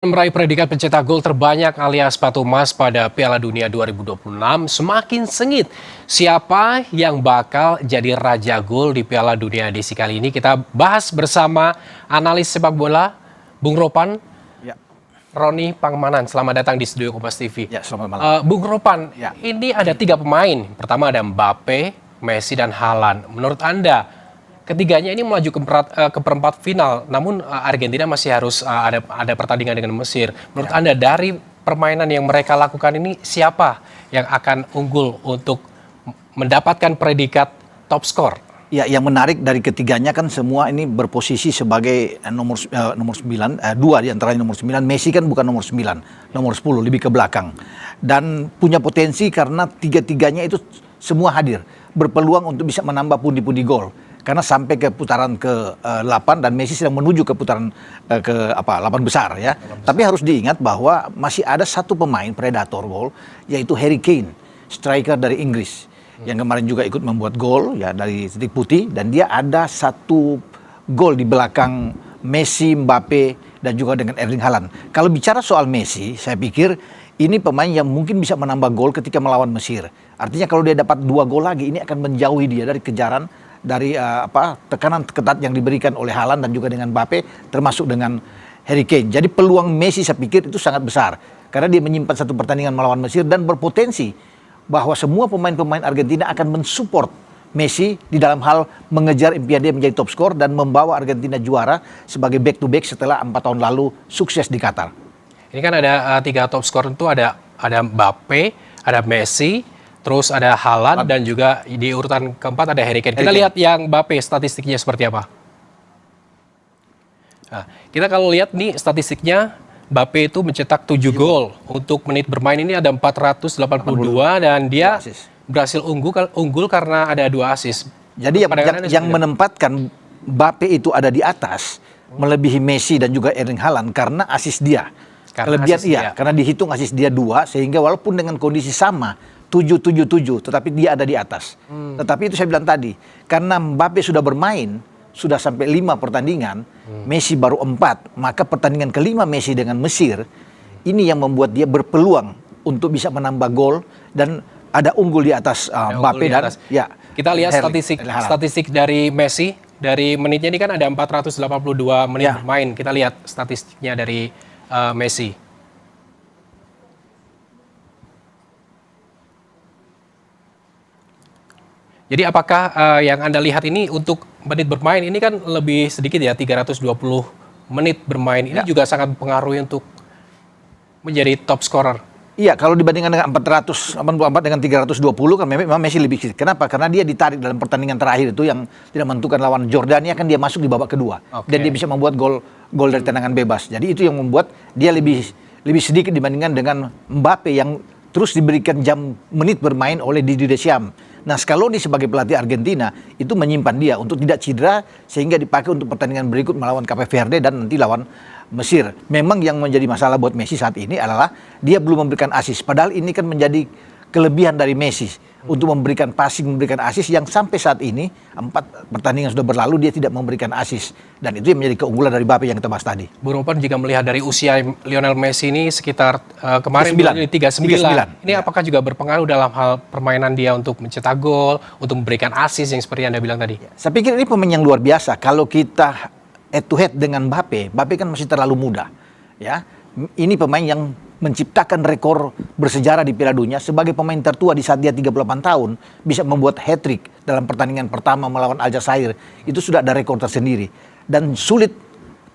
Meraih predikat pencetak gol terbanyak alias sepatu emas pada Piala Dunia 2026 semakin sengit. Siapa yang bakal jadi raja gol di Piala Dunia edisi kali ini? Kita bahas bersama analis sepak bola, Bung Ropan, Ya. Roni Pangemanan. Selamat datang di studio Kompas TV. Ya, selamat malam. Bung Ropan, Ya. ini ada 3 pemain. Pertama ada Mbappe, Messi, dan Haaland. Menurut Anda, ketiganya ini melaju ke perempat final, namun Argentina masih harus ada pertandingan dengan Mesir. Menurut Anda dari permainan yang mereka lakukan ini siapa yang akan unggul untuk mendapatkan predikat top skor? Ya, yang menarik dari ketiganya kan semua ini berposisi sebagai nomor 9, dua di antaranya nomor 9. Messi kan bukan nomor 9, nomor 10, lebih ke belakang. Dan punya potensi karena tiga-tiganya itu semua hadir, berpeluang untuk bisa menambah pundi-pundi gol. Karena sampai ke putaran ke-8 dan Messi sedang menuju ke putaran ke-8 besar ya. Tapi harus diingat bahwa masih ada satu pemain predator gol, yaitu Harry Kane, striker dari Inggris. Yang kemarin juga ikut membuat gol ya dari titik putih, dan dia ada satu gol di belakang Messi, Mbappe, dan juga dengan Erling Haaland. Kalau bicara soal Messi, saya pikir ini pemain yang mungkin bisa menambah gol ketika melawan Mesir. Artinya kalau dia dapat 2 gol lagi, ini akan menjauhi dia dari kejaran, dari tekanan ketat yang diberikan oleh Haaland dan juga dengan Mbappe, termasuk dengan Harry Kane. Jadi peluang Messi saya pikir itu sangat besar karena dia menyimpan satu pertandingan melawan Mesir dan berpotensi bahwa semua pemain-pemain Argentina akan mensupport Messi di dalam hal mengejar impian dia menjadi top skor dan membawa Argentina juara sebagai back to back setelah 4 tahun lalu sukses di Qatar. Ini kan ada 3 top skor itu ada Mbappe, ada Messi, terus ada Haaland, dan juga di urutan keempat ada Harry Kane. Kita lihat yang Mbappe statistiknya seperti apa. Nah, kita kalau lihat nih statistiknya, Mbappe itu mencetak 7 gol. Untuk menit bermain ini ada 482 dan dia berhasil unggul karena ada 2 assist. Jadi yang menempatkan Mbappe itu ada di atas melebihi Messi dan juga Erling Haaland karena assist dia. Karena dihitung assist dia 2, sehingga walaupun dengan kondisi sama 7-7-7, tetapi dia ada di atas. Tetapi itu saya bilang tadi, karena Mbappe sudah bermain, sudah sampai 5 pertandingan, Messi baru 4, maka pertandingan kelima Messi dengan Mesir, ini yang membuat dia berpeluang untuk bisa menambah gol dan ada unggul di atas Mbappe dan ya. Kita lihat statistik dari Messi, dari menitnya ini kan ada 482 menit bermain. Kita lihat statistiknya dari Messi. Jadi apakah yang Anda lihat ini untuk menit bermain ini kan lebih sedikit ya, 320 menit bermain. Ini juga sangat mempengaruhi untuk menjadi top scorer. Iya, kalau dibandingkan dengan 484 dengan 320 kan memang Messi lebih sedikit. Kenapa? Karena dia ditarik dalam pertandingan terakhir itu yang tidak menentukan lawan Jordania, kan dia masuk di babak kedua. Dan dia bisa membuat gol dari tendangan bebas. Jadi itu yang membuat dia lebih sedikit dibandingkan dengan Mbappe yang terus diberikan jam menit bermain oleh Didier Deschamps. Nah, Scaloni sebagai pelatih Argentina itu menyimpan dia untuk tidak cedera sehingga dipakai untuk pertandingan berikut melawan Cape Verde dan nanti lawan Mesir. Memang yang menjadi masalah buat Messi saat ini adalah dia belum memberikan assist. Padahal ini kan menjadi kelebihan dari Messi untuk memberikan passing, memberikan assist yang sampai saat ini 4 pertandingan sudah berlalu dia tidak memberikan assist. Dan itu yang menjadi keunggulan dari Mbappe yang kita bahas tadi. Bung Ropan, jika melihat dari usia Lionel Messi ini sekitar kemarin 39. Ini apakah juga berpengaruh dalam hal permainan dia untuk mencetak gol, untuk memberikan assist yang seperti Anda bilang tadi? Saya pikir ini pemain yang luar biasa. Kalau kita head to head dengan Mbappe kan masih terlalu muda. Ya, ini pemain yang menciptakan rekor bersejarah di Piala Dunia sebagai pemain tertua di saat dia 38 tahun bisa membuat hat-trick dalam pertandingan pertama melawan Aljazair. Itu sudah ada rekor tersendiri dan sulit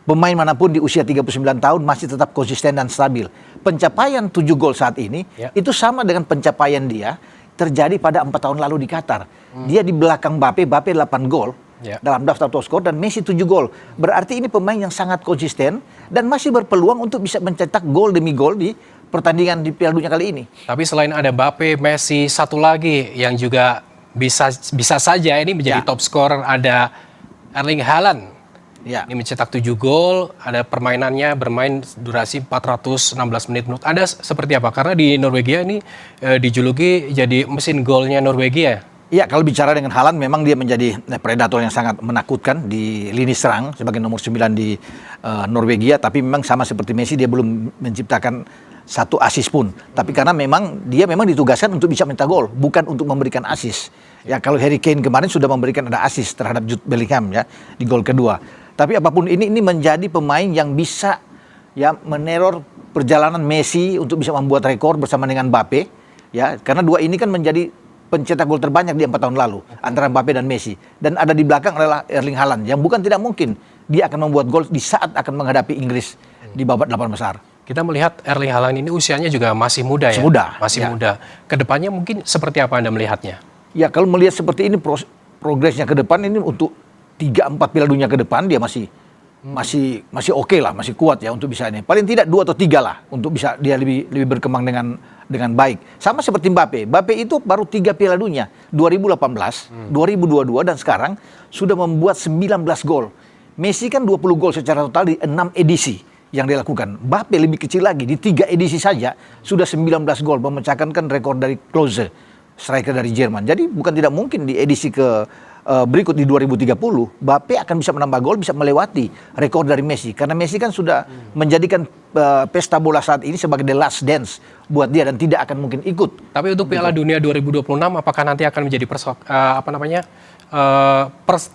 pemain manapun di usia 39 tahun masih tetap konsisten dan stabil. Pencapaian 7 gol saat ini itu sama dengan pencapaian dia terjadi pada 4 tahun lalu di Qatar. Dia di belakang Mbappe 8 gol dalam daftar top skor dan Messi 7 gol. Berarti ini pemain yang sangat konsisten dan masih berpeluang untuk bisa mencetak gol demi gol di pertandingan di Piala Dunia kali ini. Tapi selain ada Mbappe, Messi, satu lagi yang juga bisa saja ini menjadi top scorer, ada Erling Haaland. Ini mencetak 7 gol, ada permainannya bermain durasi 416 menit. Menurut Anda seperti apa? Karena di Norwegia ini dijuluki jadi mesin golnya Norwegia. Ya, kalau bicara dengan Haaland memang dia menjadi predator yang sangat menakutkan di lini serang sebagai nomor 9 di Norwegia, tapi memang sama seperti Messi dia belum menciptakan satu assist pun. Tapi karena memang dia memang ditugaskan untuk bisa mencetak gol, bukan untuk memberikan assist. Ya, kalau Harry Kane kemarin sudah memberikan ada assist terhadap Jude Bellingham ya di gol kedua. Tapi apapun ini menjadi pemain yang bisa ya meneror perjalanan Messi untuk bisa membuat rekor bersama dengan Mbappe ya, karena dua ini kan menjadi pencetak gol terbanyak di 4 tahun lalu antara Mbappe dan Messi, dan ada di belakang adalah Erling Haaland yang bukan tidak mungkin dia akan membuat gol di saat akan menghadapi Inggris di babak 8 besar. Kita melihat Erling Haaland ini usianya juga masih muda ya. Masih muda. Kedepannya mungkin seperti apa Anda melihatnya? Ya, kalau melihat seperti ini progresnya ke depan ini untuk 3-4 Piala Dunia ke depan dia masih oke lah, masih kuat ya untuk bisa ini. Paling tidak 2 atau 3 lah untuk bisa dia lebih berkembang dengan baik. Sama seperti Mbappe. Mbappe itu baru 3 Piala Dunia, 2018, 2022 dan sekarang sudah membuat 19 gol. Messi kan 20 gol secara total di 6 edisi yang dilakukan. Mbappe lebih kecil lagi, di 3 edisi saja sudah 19 gol, memecahkan kan rekor dari Klose, striker dari Jerman. Jadi bukan tidak mungkin di edisi berikut di 2030, Mbappe akan bisa menambah gol, bisa melewati rekor dari Messi. Karena Messi kan sudah menjadikan pesta bola saat ini sebagai the last dance buat dia dan tidak akan mungkin ikut. Tapi untuk Piala Dunia 2026, apakah nanti akan menjadi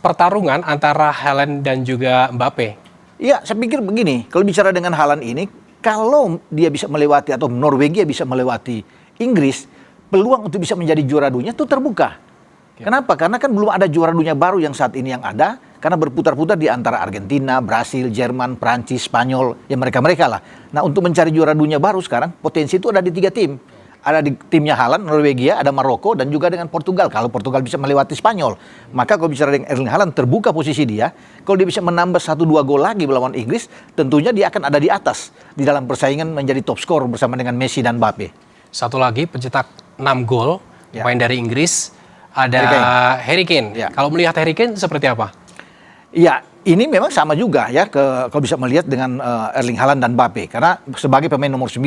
pertarungan antara Haaland dan juga Mbappe? Iya, saya pikir begini, kalau bicara dengan Haaland ini, kalau dia bisa melewati atau Norwegia bisa melewati Inggris, peluang untuk bisa menjadi juara dunia itu terbuka. Kenapa? Karena kan belum ada juara dunia baru yang saat ini yang ada, karena berputar-putar di antara Argentina, Brasil, Jerman, Prancis, Spanyol, ya mereka-mereka lah. Nah, untuk mencari juara dunia baru sekarang, potensi itu ada di 3 tim. Ada di timnya Haaland, Norwegia, ada Maroko, dan juga dengan Portugal. Kalau Portugal bisa melewati Spanyol, maka kalau bicara dengan Erling Haaland, terbuka posisi dia. Kalau dia bisa menambah 1-2 gol lagi melawan Inggris, tentunya dia akan ada di atas di dalam persaingan menjadi top skor bersama dengan Messi dan Mbappe. Satu lagi pencetak 6 gol, pemain dari Inggris, ada Harry Kane. Ya. Kalau melihat Harry Kane seperti apa? Ya, ini memang sama juga ya kalau bisa melihat dengan Erling Haaland dan Mbappe, karena sebagai pemain nomor 9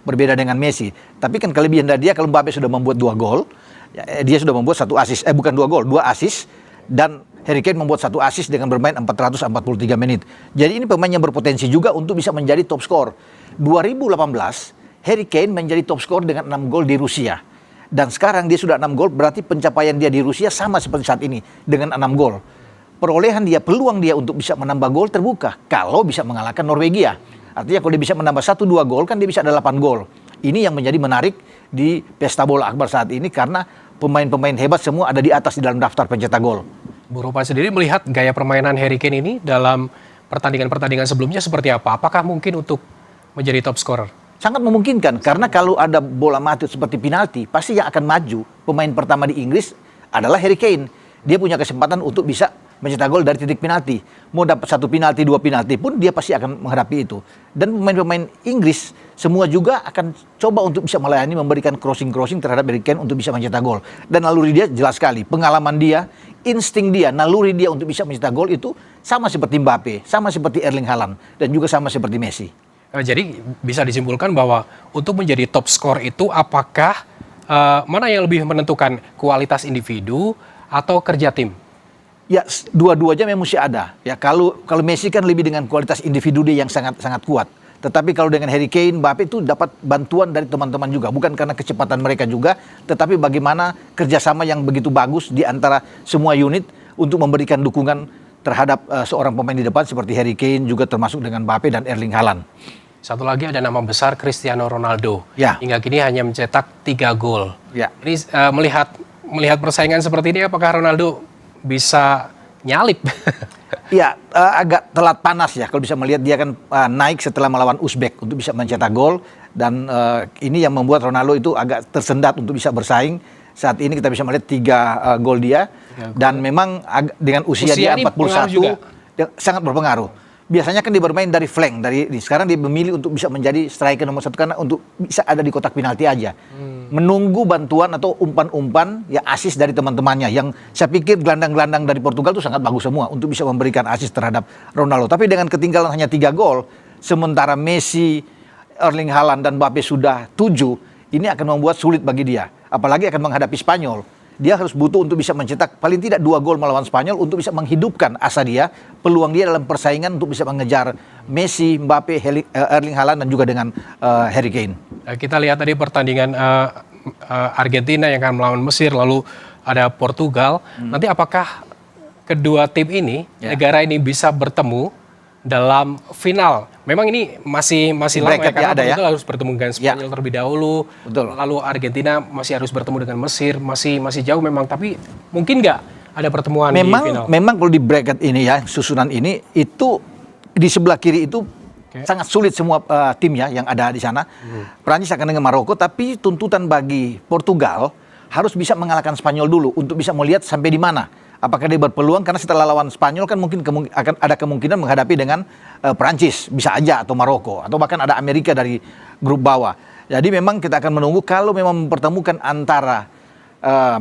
berbeda dengan Messi. Tapi kan kelebihan dari dia, kalau Mbappe sudah membuat 2 gol, ya, dia sudah membuat 1 assist, bukan 2 gol, 2 assist, dan Harry Kane membuat 1 assist dengan bermain 443 menit. Jadi ini pemain yang berpotensi juga untuk bisa menjadi top skor. 2018 Harry Kane menjadi top skor dengan 6 gol di Rusia. Dan sekarang dia sudah 6 gol, berarti pencapaian dia di Rusia sama seperti saat ini dengan 6 gol. Perolehan dia, peluang dia untuk bisa menambah gol terbuka kalau bisa mengalahkan Norwegia. Artinya kalau dia bisa menambah 1-2 gol kan dia bisa ada 8 gol. Ini yang menjadi menarik di pesta bola akbar saat ini karena pemain-pemain hebat semua ada di atas di dalam daftar pencetak gol. Bu Ropa sendiri melihat gaya permainan Harry Kane ini dalam pertandingan-pertandingan sebelumnya seperti apa? Apakah mungkin untuk menjadi top scorer? Sangat memungkinkan karena kalau ada bola mati seperti penalti, pasti yang akan maju pemain pertama di Inggris adalah Harry Kane. Dia punya kesempatan untuk bisa mencetak gol dari titik penalti. Mau dapat 1 penalti, 2 penalti pun dia pasti akan menghadapi itu. Dan pemain-pemain Inggris semua juga akan coba untuk bisa melayani, memberikan crossing terhadap Harry Kane untuk bisa mencetak gol. Dan naluri dia jelas sekali, pengalaman dia, insting dia, naluri dia untuk bisa mencetak gol itu sama seperti Mbappe, sama seperti Erling Haaland, dan juga sama seperti Messi. Jadi bisa disimpulkan bahwa untuk menjadi top skor itu apakah mana yang lebih menentukan, kualitas individu atau kerja tim? Ya, dua-duanya memang mesti ada. Ya, kalau Messi kan lebih dengan kualitas individu dia yang sangat kuat. Tetapi kalau dengan Harry Kane, Mbappe itu dapat bantuan dari teman-teman juga, bukan karena kecepatan mereka juga, tetapi bagaimana kerjasama yang begitu bagus di antara semua unit untuk memberikan dukungan terhadap seorang pemain di depan seperti Harry Kane, juga termasuk dengan Mbappe dan Erling Haaland. Satu lagi ada nama besar Cristiano Ronaldo. Ya. Hingga kini hanya mencetak 3 gol. Ya. Ini melihat persaingan seperti ini, apakah Ronaldo bisa nyalip? Ya, agak telat panas ya kalau bisa melihat dia kan naik setelah melawan Uzbek untuk bisa mencetak gol, dan ini yang membuat Ronaldo itu agak tersendat untuk bisa bersaing. Saat ini kita bisa melihat 3 gol dia, dan memang dengan usia dia 41 sangat berpengaruh. Biasanya kan dia bermain dari flank, sekarang dia memilih untuk bisa menjadi striker nomor 1 karena untuk bisa ada di kotak penalti aja. Menunggu bantuan atau umpan-umpan ya asis dari teman-temannya, yang saya pikir gelandang-gelandang dari Portugal itu sangat bagus semua untuk bisa memberikan asis terhadap Ronaldo. Tapi dengan ketinggalan hanya 3 gol, sementara Messi, Erling Haaland dan Mbappe sudah 7, ini akan membuat sulit bagi dia. Apalagi akan menghadapi Spanyol dia harus butuh untuk bisa mencetak paling tidak 2 gol melawan Spanyol untuk bisa menghidupkan asa dia, peluang dia dalam persaingan untuk bisa mengejar Messi, Mbappe, Erling Haaland dan juga dengan Harry Kane. Kita lihat tadi pertandingan Argentina yang akan melawan Mesir, lalu ada Portugal. Nanti apakah kedua tim ini, negara ini bisa bertemu dalam final? Memang ini masih lama ya, karena Portugal harus bertemu dengan Spanyol terlebih dahulu. Betul. Lalu Argentina masih harus bertemu dengan Mesir, masih jauh memang. Tapi mungkin nggak ada pertemuan di final? Memang kalau di bracket ini ya, susunan ini itu di sebelah kiri itu sangat sulit semua tim ya yang ada di sana. Prancis akan dengan Maroko, tapi tuntutan bagi Portugal harus bisa mengalahkan Spanyol dulu untuk bisa melihat sampai di mana. Apakah dia berpeluang, karena setelah lawan Spanyol kan mungkin akan ada kemungkinan menghadapi dengan Prancis, bisa aja, atau Maroko, atau bahkan ada Amerika dari grup bawah. Jadi memang kita akan menunggu kalau memang mempertemukan antara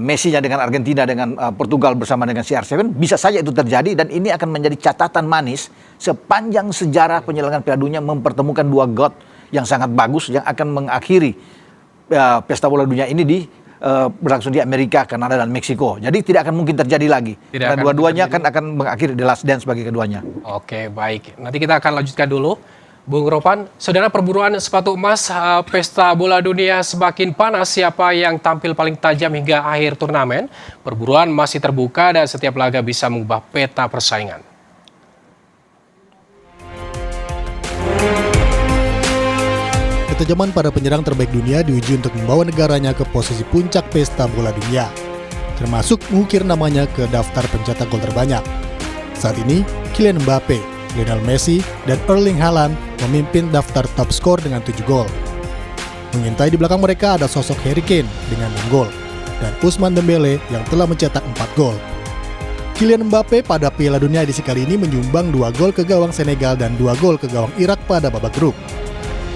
Messi-nya dengan Argentina dengan Portugal bersama dengan CR7, bisa saja itu terjadi, dan ini akan menjadi catatan manis sepanjang sejarah penyelenggaraan Piala Dunia mempertemukan 2 god yang sangat bagus yang akan mengakhiri pesta bola dunia ini berlangsung di Amerika, Kanada, dan Meksiko. Jadi tidak akan mungkin terjadi lagi. Dan dua-duanya akan mengakhiri The Last Dance bagi keduanya. Oke, baik. Nanti kita akan lanjutkan dulu. Bung Ropan, saudara, perburuan sepatu emas pesta bola dunia semakin panas. Siapa yang tampil paling tajam hingga akhir turnamen? Perburuan masih terbuka dan setiap laga bisa mengubah peta persaingan. Ketajaman para penyerang terbaik dunia diuji untuk membawa negaranya ke posisi puncak pesta bola dunia, termasuk mengukir namanya ke daftar pencetak gol terbanyak. Saat ini, Kylian Mbappe, Lionel Messi, dan Erling Haaland memimpin daftar top skor dengan 7 gol. Mengintai di belakang mereka ada sosok Harry Kane dengan 6 gol, dan Ousmane Dembele yang telah mencetak 4 gol. Kylian Mbappe pada Piala Dunia edisi kali ini menyumbang 2 gol ke gawang Senegal dan 2 gol ke gawang Irak pada babak grup.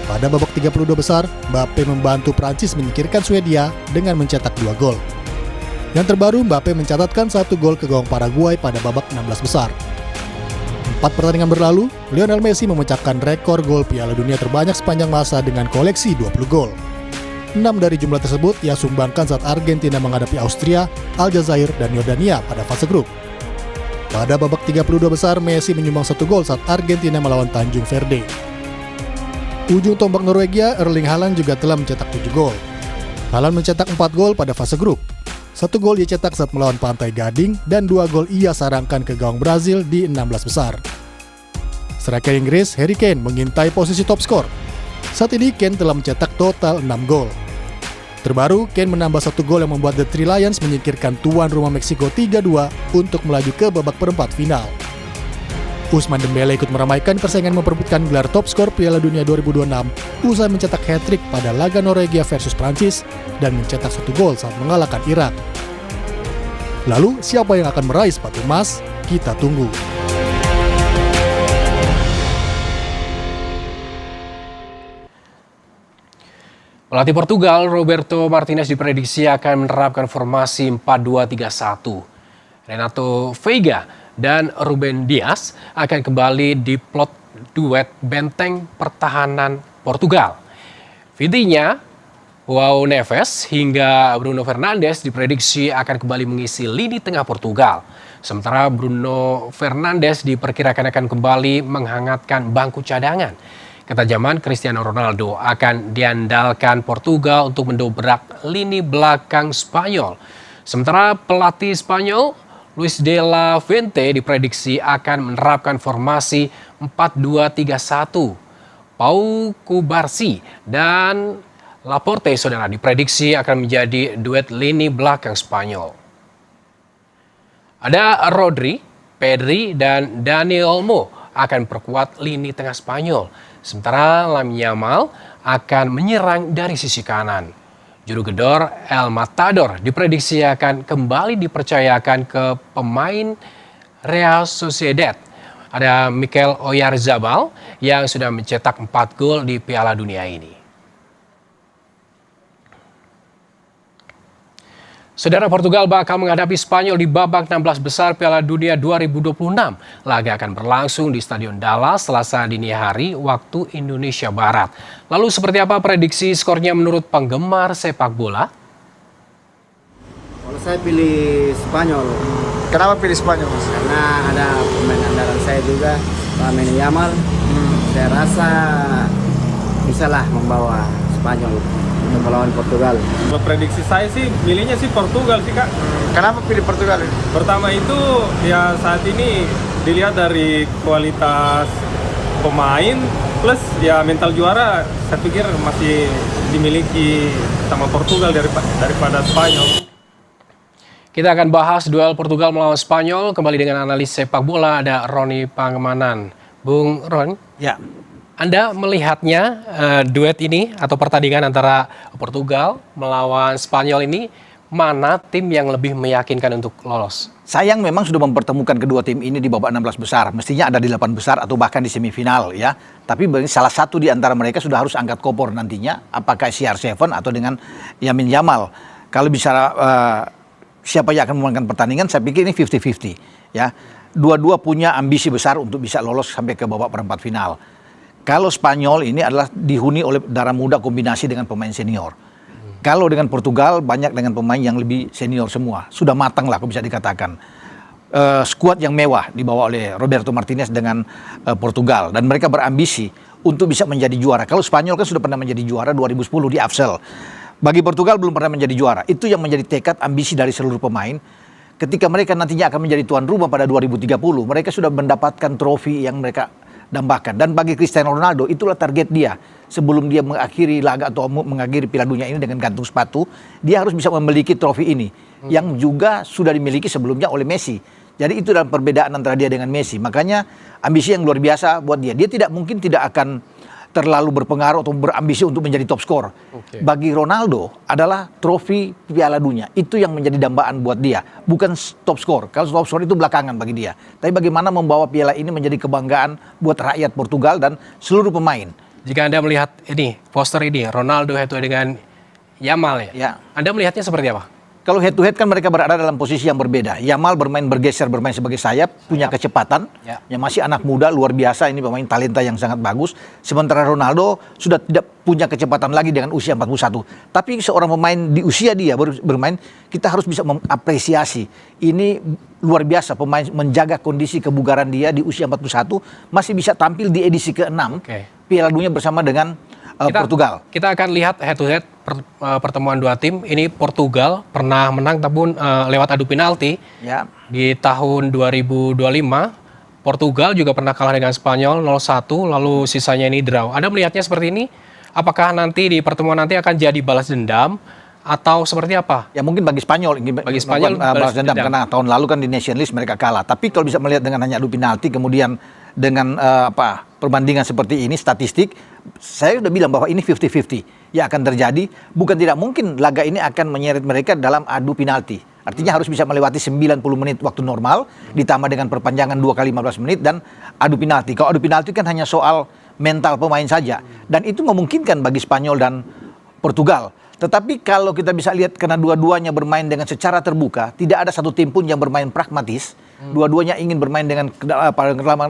Pada babak 32 besar, Mbappe membantu Prancis menyingkirkan Swedia dengan mencetak 2 gol. Yang terbaru, Mbappe mencatatkan 1 gol ke gawang Paraguay pada babak 16 besar. 4 pertandingan berlalu, Lionel Messi memecahkan rekor gol Piala Dunia terbanyak sepanjang masa dengan koleksi 20 gol. 6 dari jumlah tersebut ia sumbangkan saat Argentina menghadapi Austria, Aljazair, dan Yordania pada fase grup. Pada babak 32 besar, Messi menyumbang 1 gol saat Argentina melawan Tanjung Verde. Ujung tombak Norwegia, Erling Haaland juga telah mencetak 7 gol. Haaland mencetak 4 gol pada fase grup. 1 gol ia cetak saat melawan Pantai Gading, dan 2 gol ia sarangkan ke gawang Brazil di 16 besar. Striker Inggris Harry Kane mengintai posisi top skor. Saat ini Kane telah mencetak total 6 gol. Terbaru, Kane menambah 1 gol yang membuat The Three Lions menyingkirkan tuan rumah Meksiko 3-2 untuk melaju ke babak perempat final. Ousmane Dembele ikut meramaikan persaingan memperebutkan gelar top skor Piala Dunia 2026 usai mencetak hat-trick pada laga Norwegia versus Prancis dan mencetak 1 gol saat mengalahkan Irak. Lalu, siapa yang akan meraih sepatu emas? Kita tunggu. Pelatih Portugal, Roberto Martinez, diprediksi akan menerapkan formasi 4-2-3-1. Renato Veiga dan Ruben Dias akan kembali di plot duet benteng pertahanan Portugal. Vitinha, João Neves, hingga Bruno Fernandes diprediksi akan kembali mengisi lini tengah Portugal. Sementara Bruno Fernandes diperkirakan akan kembali menghangatkan bangku cadangan. Ketajaman Cristiano Ronaldo akan diandalkan Portugal untuk mendobrak lini belakang Spanyol. Sementara pelatih Spanyol, Luis de la Fuente, diprediksi akan menerapkan formasi 4-2-3-1. Pau Cubarsí dan Laporte, saudara, diprediksi akan menjadi duet lini belakang Spanyol. Ada Rodri, Pedri, dan Dani Olmo akan perkuat lini tengah Spanyol. Sementara Lamine Yamal akan menyerang dari sisi kanan. Juru gedor El Matador diprediksi akan kembali dipercayakan ke pemain Real Sociedad. Ada Mikel Oyarzabal yang sudah mencetak 4 gol di Piala Dunia ini. Saudara, Portugal bakal menghadapi Spanyol di babak 16 besar Piala Dunia 2026. Laga akan berlangsung di Stadion Dallas Selasa dini hari waktu Indonesia Barat. Lalu seperti apa prediksi skornya menurut penggemar sepak bola? Kalau Saya pilih Spanyol. Kenapa pilih Spanyol, Mas? Karena ada pemain andalan saya juga, Lamine Yamal. Saya rasa bisalah membawa Spanyol untuk melawan Portugal. Kalau prediksi saya sih milihnya sih Portugal sih, Kak. Kenapa pilih Portugal ini? Pertama itu ya saat ini dilihat dari kualitas pemain plus ya mental juara, saya pikir masih dimiliki sama Portugal daripada Spanyol. Kita akan bahas duel Portugal melawan Spanyol kembali dengan analis sepak bola, ada Roni Pangemanan. Bung Ron, Ya, Anda melihatnya duet ini atau pertandingan antara Portugal melawan Spanyol ini, mana tim yang lebih meyakinkan untuk lolos? sayang memang sudah mempertemukan kedua tim ini di babak 16 besar. Mestinya ada di 8 besar atau bahkan di semifinal ya. Tapi salah satu di antara mereka sudah harus angkat kopor nantinya. Apakah CR7 atau dengan Lamine Yamal. Kalau bicara siapa yang akan memenangkan pertandingan, saya pikir ini 50-50 ya. Dua-dua punya ambisi besar untuk bisa lolos sampai ke babak perempat final. Kalau Spanyol ini adalah dihuni oleh darah muda kombinasi dengan pemain senior. Kalau dengan Portugal banyak dengan pemain yang lebih senior semua. Sudah matang lah kalau bisa dikatakan. Skuad yang mewah dibawa oleh Roberto Martinez dengan Portugal. Dan mereka berambisi untuk bisa menjadi juara. Kalau Spanyol kan sudah pernah menjadi juara 2010 di AFSEL. Bagi Portugal belum pernah menjadi juara. Itu yang menjadi tekad ambisi dari seluruh pemain. Ketika mereka nantinya akan menjadi tuan rumah pada 2030, mereka sudah mendapatkan trofi yang mereka dambakan. Dan bagi Cristiano Ronaldo, itulah target dia. Sebelum dia mengakhiri laga atau mengakhiri Piala Dunia ini dengan gantung sepatu, dia harus bisa memiliki trofi ini. Yang juga sudah dimiliki sebelumnya oleh Messi. Jadi itu dalam perbedaan antara dia dengan Messi. Makanya ambisi yang luar biasa buat dia. Dia tidak mungkin tidak akan terlalu berpengaruh atau berambisi untuk menjadi top skor. Bagi Ronaldo adalah trofi Piala Dunia. Itu yang menjadi dambaan buat dia. Bukan top skor. Kalau top skor itu belakangan bagi dia. Tapi bagaimana membawa piala ini menjadi kebanggaan buat rakyat Portugal dan seluruh pemain. Jika Anda melihat ini, poster ini, Ronaldo head to head dengan Yamal ya. Ya. Anda melihatnya seperti apa? Kalau head to head kan mereka berada dalam posisi yang berbeda. Yamal bermain bergeser, bermain sebagai sayap, punya kecepatan. Ya. Yang masih anak muda, luar biasa. Ini pemain talenta yang sangat bagus. Sementara Ronaldo sudah tidak punya kecepatan lagi dengan usia 41. Tapi seorang pemain di usia dia bermain, kita harus bisa mengapresiasi. Ini luar biasa, pemain menjaga kondisi kebugaran dia di usia 41. Masih bisa tampil di edisi ke-6. Piala Dunia bersama dengan Portugal. Kita akan lihat head to head pertemuan dua tim. Ini Portugal pernah menang tapi lewat adu penalti Ya. di tahun 2025. Portugal juga pernah kalah dengan Spanyol 0-1, lalu sisanya ini draw. Anda melihatnya seperti ini? Apakah nanti di pertemuan nanti akan jadi balas dendam atau seperti apa? Ya mungkin bagi Spanyol Bagi Spanyol balas dendam karena tahun lalu kan di Nation League mereka kalah. Tapi kalau bisa melihat dengan hanya adu penalti kemudian dengan perbandingan seperti ini statistik, saya sudah bilang bahwa ini 50-50 yang akan terjadi. Bukan tidak mungkin laga ini akan menyeret mereka dalam adu penalti. Artinya harus bisa melewati 90 menit waktu normal ditambah dengan perpanjangan 2 kali 15 menit dan adu penalti. Kalau adu penalti kan hanya soal mental pemain saja dan itu memungkinkan bagi Spanyol dan Portugal. Tetapi kalau kita bisa lihat karena dua-duanya bermain dengan secara terbuka, tidak ada satu tim pun yang bermain pragmatis. Dua-duanya ingin bermain dengan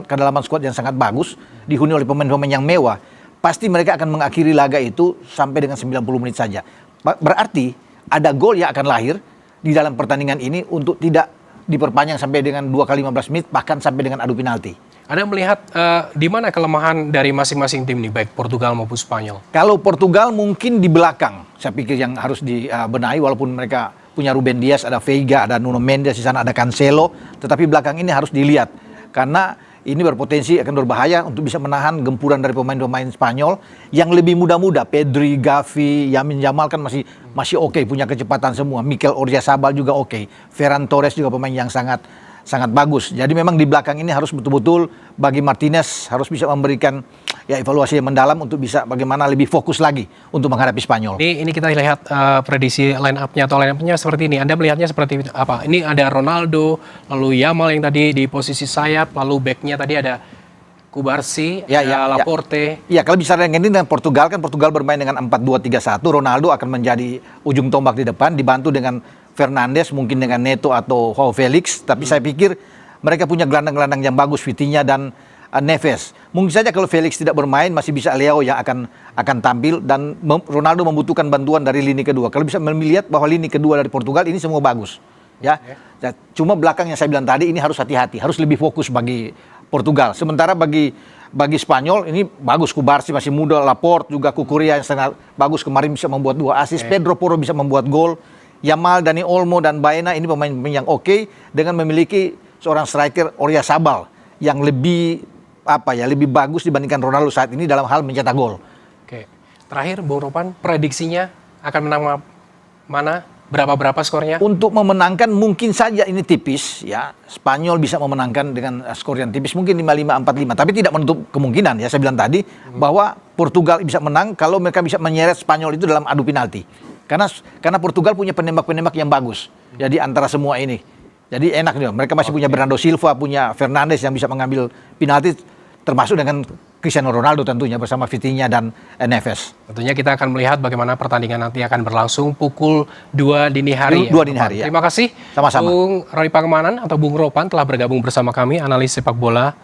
kedalaman skuad yang sangat bagus, dihuni oleh pemain-pemain yang mewah. Pasti mereka akan mengakhiri laga itu sampai dengan 90 menit saja. Berarti ada gol yang akan lahir di dalam pertandingan ini untuk tidak diperpanjang sampai dengan 2 kali 15 menit, bahkan sampai dengan adu penalti. Anda melihat di mana kelemahan dari masing-masing tim nih, baik Portugal maupun Spanyol? Kalau Portugal mungkin di belakang, saya pikir yang harus dibenahi walaupun mereka punya Ruben Dias, ada Veiga, ada Nuno Mendes, di sana ada Cancelo, tetapi belakang ini harus dilihat karena ini berpotensi akan berbahaya untuk bisa menahan gempuran dari pemain-pemain Spanyol yang lebih muda-muda. Pedri, Gavi, Lamine Yamal kan masih oke, punya kecepatan semua. Mikel Oyarzabal juga oke. Ferran Torres juga pemain yang sangat bagus. Jadi memang di belakang ini harus betul-betul bagi Martinez harus bisa memberikan evaluasi yang mendalam untuk bisa bagaimana lebih fokus lagi untuk menghadapi Spanyol. Ini kita lihat prediksi line up-nya atau line up-nya seperti ini. Anda melihatnya seperti apa? Ini ada Ronaldo, lalu Yamal yang tadi di posisi sayap, lalu back-nya tadi ada Kubarsi, ada Laporte. Ya, kalau bicara dengan Portugal kan Portugal bermain dengan 4-2-3-1. Ronaldo akan menjadi ujung tombak di depan dibantu dengan Fernandes, mungkin dengan Neto atau Joao Felix. Tapi saya pikir mereka punya gelandang-gelandang yang bagus, Vitinha dan Neves. Mungkin saja kalau Felix tidak bermain masih bisa Leao yang akan tampil dan Ronaldo membutuhkan bantuan dari lini kedua. Kalau bisa melihat bahwa lini kedua dari Portugal ini semua bagus, ya. Cuma belakang yang saya bilang tadi ini harus hati-hati, harus lebih fokus bagi Portugal. Sementara bagi Spanyol ini bagus, Kubarsi masih muda, Laporte juga, Cucurella yang sangat bagus kemarin bisa membuat 2 assist, Pedro Porro bisa membuat gol, Yamal, Dani Olmo dan Baena ini pemain-pemain yang oke dengan memiliki seorang striker Oyarzabal yang lebih lebih bagus dibandingkan Ronaldo saat ini dalam hal mencetak gol. Oke. Terakhir Bung Ropan, prediksinya akan menang mana? Berapa skornya? Untuk memenangkan mungkin saja ini tipis ya. Spanyol bisa memenangkan dengan skor yang tipis mungkin 5-5, 4-5. Tapi tidak menutup kemungkinan ya, saya bilang tadi bahwa Portugal bisa menang kalau mereka bisa menyeret Spanyol itu dalam adu penalti. Karena Portugal punya penembak-penembak yang bagus. Jadi antara semua ini. Jadi enak nih, mereka masih punya Bernardo Silva, punya Fernandes yang bisa mengambil penalti, termasuk dengan Cristiano Ronaldo tentunya bersama Vitinha dan Neves. Tentunya kita akan melihat bagaimana pertandingan nanti akan berlangsung pukul 2 dini hari. 2 dini hari ya. Terima kasih Sama-sama. Bung Roy Pangemanan atau Bung Ropan telah bergabung bersama kami, analis sepak bola